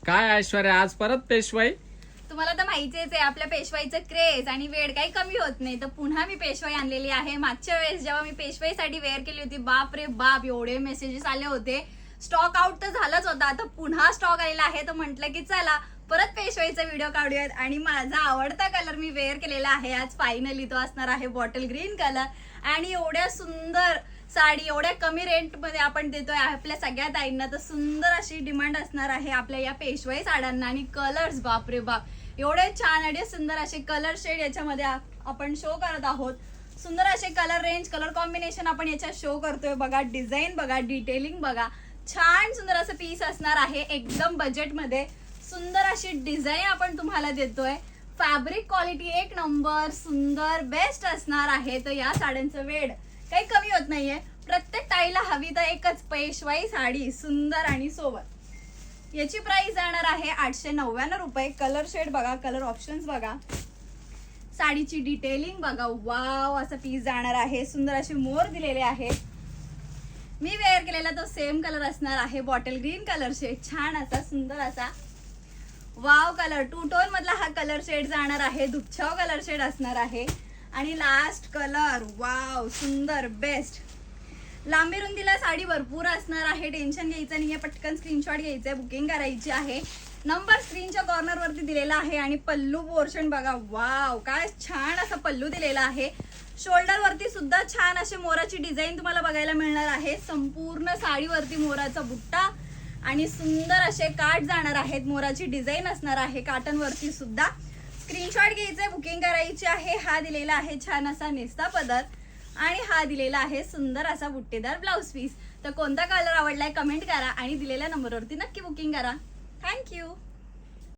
काय ऐश्वर्या आज परत पेशवाई? तुम्हाला तर माहितीच आहे आपल्या पेशवाईचं क्रेज आणि वेळ काही कमी होत नाही, तर पुन्हा मी पेशवाई आणलेली आहे. मागच्या वेळेस जेव्हा मी पेशवाईसाठी वेअर केली होती, बाप रे बाप एवढे मेसेजेस आले होते. स्टॉक आउट तर झालाच होता, आता पुन्हा स्टॉक आलेला आहे. तर म्हटलं की चला परत पेशवाईचा व्हिडिओ काढूयात. आणि माझा आवडता कलर मी वेअर केलेला आहे आज फायनली, तो असणार आहे बॉटल ग्रीन कलर. आणि एवढ्या सुंदर साडी एवढ्या कमी रेंट मध्ये आपण देतोय आपल्या सगळ्या ताईंना, तर सुंदर अशी डिमांड असणार आहे आपल्या या पेशवाई साड्यांना. आणि कलर्स बापरे बाप एवढे छान आणि सुंदर असे कलर शेड याच्यामध्ये आपण शो करत आहोत. सुंदर असे कलर रेंज कलर कॉम्बिनेशन आपण याच्यात शो करतोय. बघा डिझाईन बघा, डिटेलिंग बघा, छान सुंदर असं पीस असणार आहे एकदम बजेट मध्ये. सुंदर अशी डिझाईन आपण तुम्हाला देतोय. फॅब्रिक क्वालिटी एक नंबर सुंदर बेस्ट असणार आहे. तर या साड्यांचं वेळ काही कमी होत नाहीये. प्रत्येक ताईला हवी तर एकच पेशवाई साडी सुंदर आणि सोबत. याची प्राइस जाणार आहे 899 रुपये. कलर शेड बघा, कलर ऑप्शन्स बघा, साडीची डिटेलिंग बघा. वाव असा पीस जाणार आहे. सुंदर असे मोर दिलेले आहे. मी वेअर केलेला तो सेम कलर असणार आहे बॉटल ग्रीन कलर शेड. छान असा सुंदर असा वाव कलर टू टोन मधला हा कलर शेड जाणार आहे. दुपछाव कलर शेड असणार आहे. आणि लास्ट कलर वाव सुंदर बेस्ट. लांबी रुंदीला साडी भरपूर असणार आहे. टेन्शन घ्यायचं नाहीये. पटकन स्क्रीनशॉट घ्यायचंय, बुकिंग करायची आहे. नंबर स्क्रीनच्या कॉर्नर वरती दिलेला आहे. आणि पल्लू पोर्शन बघा, वाव काय छान असा पल्लू दिलेला आहे. शोल्डर वरती सुद्धा छान अशी मोराची डिझाईन तुम्हाला बघायला मिळणार आहे. संपूर्ण साडीवरती मोराचा बुट्टा आणि सुंदर असे काठ जाणार आहेत. मोराची डिझाईन असणार आहे काटन वरती सुद्धा. स्क्रीनशॉट घ्यायचंय, बुकिंग करायची आहे. हा दिलेला आहे छान असा नेस्ता पदर आणि हा दिलेला आहे सुंदर असा बुट्टेदार ब्लाउज पीस. तर कोणता कलर आवडलाय कमेंट करा आणि दिलेल्या नंबरवरती नक्की बुकिंग करा. थँक्यू.